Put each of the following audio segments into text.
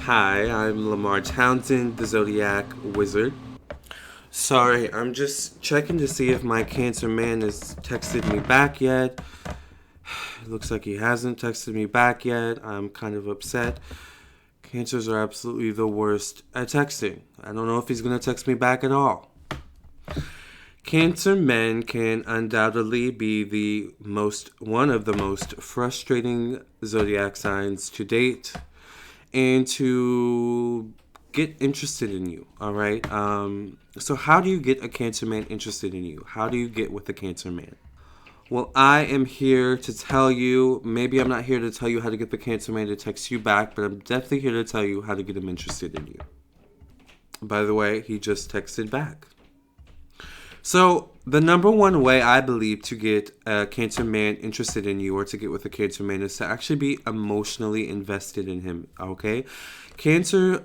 Hi, I'm Lamarr Townsend, the Zodiac Wizard. Sorry, I'm just checking to see if my Cancer man has texted me back yet. It looks like he hasn't texted me back yet. I'm kind of upset. Cancers are absolutely the worst at texting. I don't know if he's going to text me back at all. Cancer men can undoubtedly be one of the most frustrating zodiac signs to date and to get interested in you. All right. So how do you get a Cancer man interested in you? How do you get with a Cancer man? Well, I am here to tell you. Maybe I'm not here to tell you how to get the Cancer man to text you back, but I'm definitely here to tell you how to get him interested in you. By the way, he just texted back. So, the number one way I believe to get a Cancer man interested in you or to get with a Cancer man is to actually be emotionally invested in him, okay? Cancer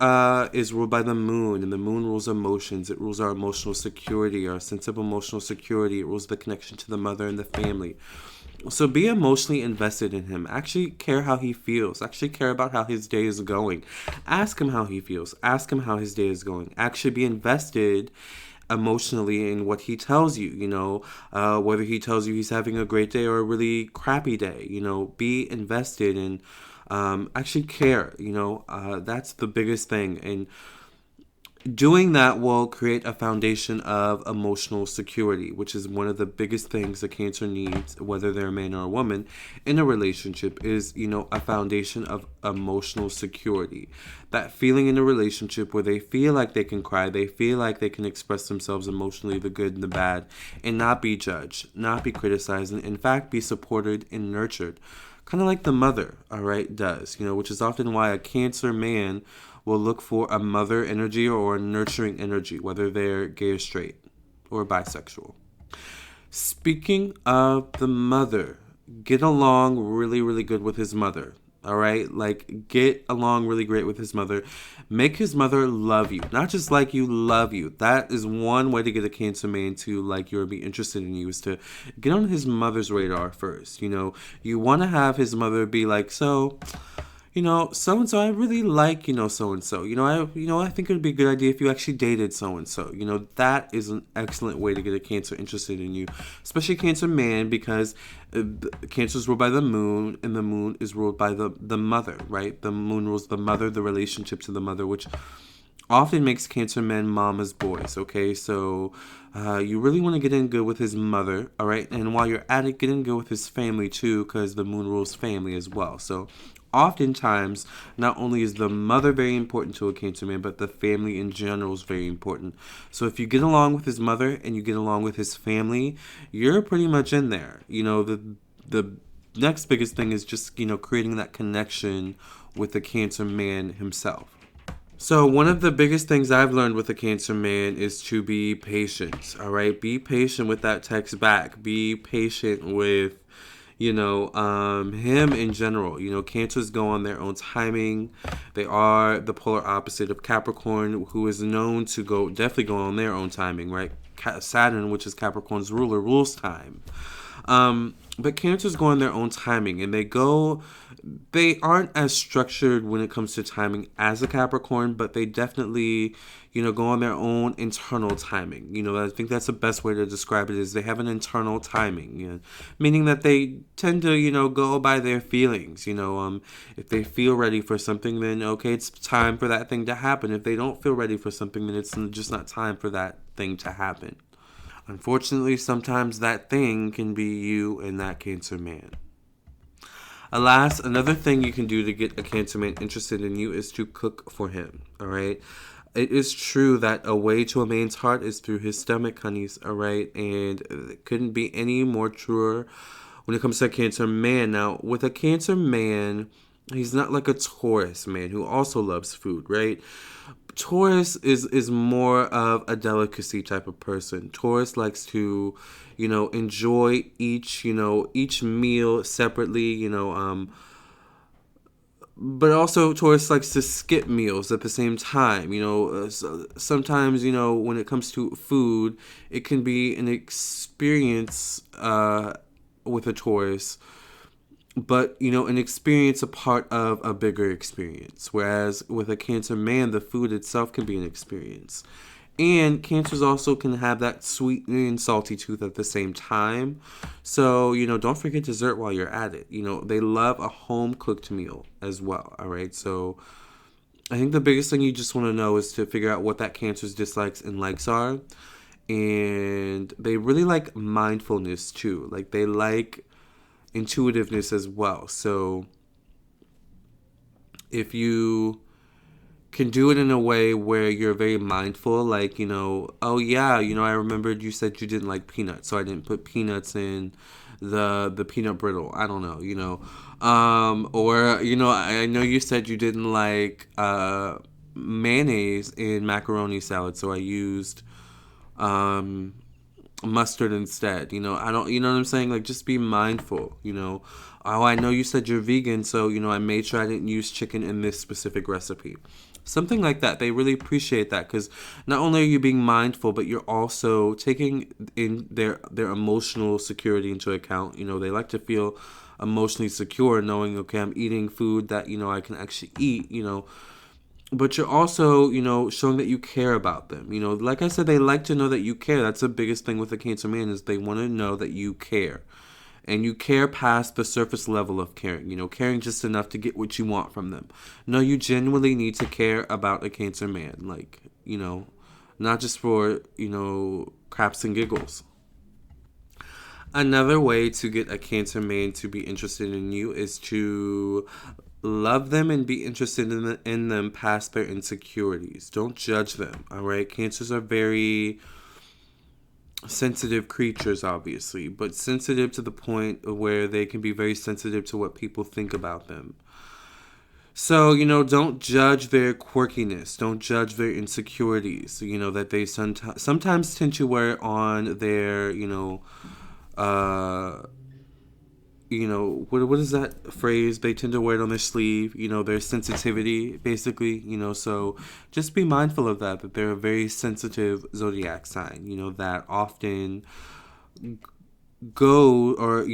is ruled by the moon, and the moon rules emotions. It rules our emotional security, our sense of emotional security. It rules the connection to the mother and the family. So be emotionally invested in him. Actually care how he feels. Actually care about how his day is going. Ask him how he feels. Ask him how his day is going. Actually be invested emotionally in what he tells you, whether he tells you he's having a great day or a really crappy day, be invested and actually care, that's the biggest thing. And doing that will create a foundation of emotional security, which is one of the biggest things a Cancer needs, whether they're a man or a woman, in a relationship is, a foundation of emotional security. That feeling in a relationship where they feel like they can cry, they feel like they can express themselves emotionally, the good and the bad, and not be judged, not be criticized, and in fact be supported and nurtured. Kind of like the mother, all right, does, which is often why a Cancer man will look for a mother energy or a nurturing energy, whether they're gay or straight or bisexual. Speaking of the mother, get along really, really good with his mother. All right? Like, get along really great with his mother. Make his mother love you. Not just like you, love you. That is one way to get a Cancer man to like you or be interested in you is to get on his mother's radar first. You want to have his mother be like, so so and so, I really like, so and so. I think it would be a good idea if you actually dated so and so. That is an excellent way to get a Cancer interested in you, especially Cancer man, because Cancer is ruled by the moon, and the moon is ruled by the mother, right? The moon rules the mother, the relationship to the mother, which often makes Cancer men mama's boys, okay? So you really want to get in good with his mother, all right? And while you're at it, get in good with his family too, because the moon rules family as well. So oftentimes, not only is the mother very important to a Cancer man, but the family in general is very important. So if you get along with his mother and you get along with his family, you're pretty much in there. The next biggest thing is just, creating that connection with the Cancer man himself. So, one of the biggest things I've learned with a Cancer man is to be patient. All right. Be patient with that text back. Be patient with, him in general. Cancers go on their own timing. They are the polar opposite of Capricorn, who is known to definitely go on their own timing, right? Saturn, which is Capricorn's ruler, rules time. But Cancers go on their own timing, and they aren't as structured when it comes to timing as a Capricorn, but they definitely, go on their own internal timing. I think that's the best way to describe it is they have an internal timing, meaning that they tend to, go by their feelings. If they feel ready for something, then okay, it's time for that thing to happen. If they don't feel ready for something, then it's just not time for that thing to happen. Unfortunately, sometimes that thing can be you and that Cancer man. Alas, another thing you can do to get a Cancer man interested in you is to cook for him, all right? It is true that a way to a man's heart is through his stomach, honeys, all right? And it couldn't be any more truer when it comes to a Cancer man. Now, with a Cancer man, he's not like a Taurus man who also loves food, right? Taurus is more of a delicacy type of person. Taurus likes to, enjoy each meal separately, but also Taurus likes to skip meals at the same time. Sometimes, when it comes to food, it can be an experience with a Taurus, but an experience a part of a bigger experience. Whereas with a Cancer man, the food itself can be an experience. And cancers also can have that sweet and salty tooth at the same time. So, don't forget dessert while you're at it. They love a home cooked meal as well. All right. So, I think the biggest thing you just want to know is to figure out what that cancer's dislikes and likes are. And they really like mindfulness too. Like, they like intuitiveness as well. So, if you can do it in a way where you're very mindful, like, oh yeah, I remembered you said you didn't like peanuts, so I didn't put peanuts in the peanut brittle. I don't know, or I know you said you didn't like mayonnaise in macaroni salad, so I used mustard instead. I don't, what I'm saying? Like, just be mindful, Oh, I know you said you're vegan, so, I made sure I didn't use chicken in this specific recipe. Something like that. They really appreciate that because not only are you being mindful, but you're also taking in their emotional security into account. They like to feel emotionally secure knowing, okay, I'm eating food that, I can actually eat, but you're also, showing that you care about them. Like I said, they like to know that you care. That's the biggest thing with a Cancer man is they want to know that you care. And you care past the surface level of caring, caring just enough to get what you want from them. No, you genuinely need to care about a Cancer man, like, not just for, craps and giggles. Another way to get a Cancer man to be interested in you is to love them and be interested in them past their insecurities. Don't judge them, all right? Cancers are very sensitive creatures, obviously, but sensitive to the point where they can be very sensitive to what people think about them. So, don't judge their quirkiness. Don't judge their insecurities, that they sometimes tend to wear on their, uh, what is that phrase? They tend to wear it on their sleeve, their sensitivity, basically, so just be mindful of that they're a very sensitive zodiac sign, that often go or,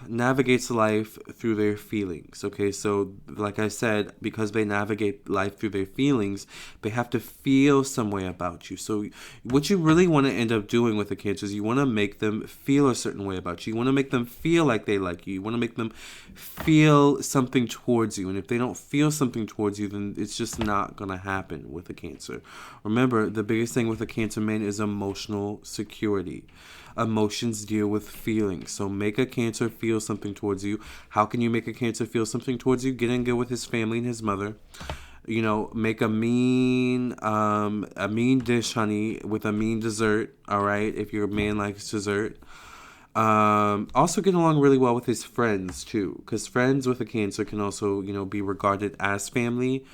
navigates life through their feelings. Okay, so like I said, because they navigate life through their feelings, they have to feel some way about you. So what you really want to end up doing with the Cancer is you want to make them feel a certain way about you. You want to make them feel like they like you. You want to make them feel something towards you. And if they don't feel something towards you, then it's just not going to happen with a Cancer. Remember, the biggest thing with a Cancer man is emotional security. Emotions deal with feelings. So make a Cancer feel something towards you. How can you make a Cancer feel something towards you? Get in good with his family and his mother. Make a mean dish, honey, with a mean dessert. All right, if your man likes dessert. Also get along really well with his friends too, because friends with a Cancer can also, be regarded as family.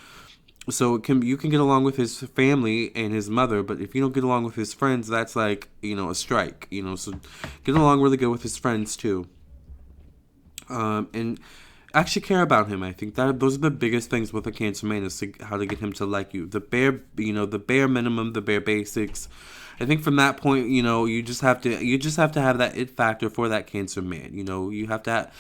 So you can get along with his family and his mother, but if you don't get along with his friends, that's like, a strike, so get along really good with his friends too. And actually care about him. I think that those are the biggest things with a Cancer man is how to get him to like you. The bare minimum, the bare basics. I think from that point, you just have to have that it factor for that Cancer man. You have to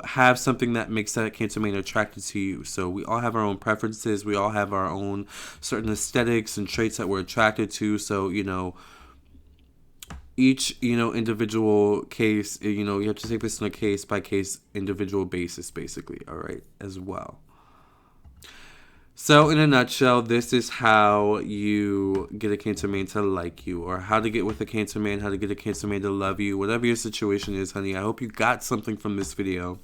have something that makes that Cancer man attracted to you. So we all have our own preferences. We all have our own certain aesthetics and traits that we're attracted to. So, each, individual case, you have to take this on a case by case individual basis, basically. All right, as well. So, in a nutshell, this is how you get a Cancer man to like you, or how to get with a Cancer man, how to get a Cancer man to love you, whatever your situation is, honey. I hope you got something from this video.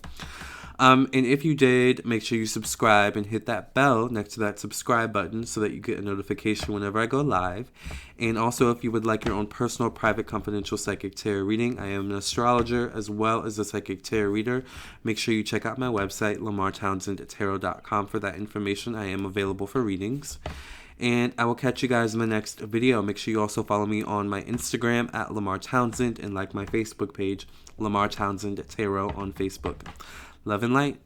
And if you did, make sure you subscribe and hit that bell next to that subscribe button so that you get a notification whenever I go live. And also, if you would like your own personal, private, confidential psychic tarot reading, I am an astrologer as well as a psychic tarot reader. Make sure you check out my website, lamarrtownsendtarot.com, for that information. I am available for readings. And I will catch you guys in the next video. Make sure you also follow me on my Instagram at Lamarr Townsend and like my Facebook page, Lamarr Townsend Tarot on Facebook. Love and light.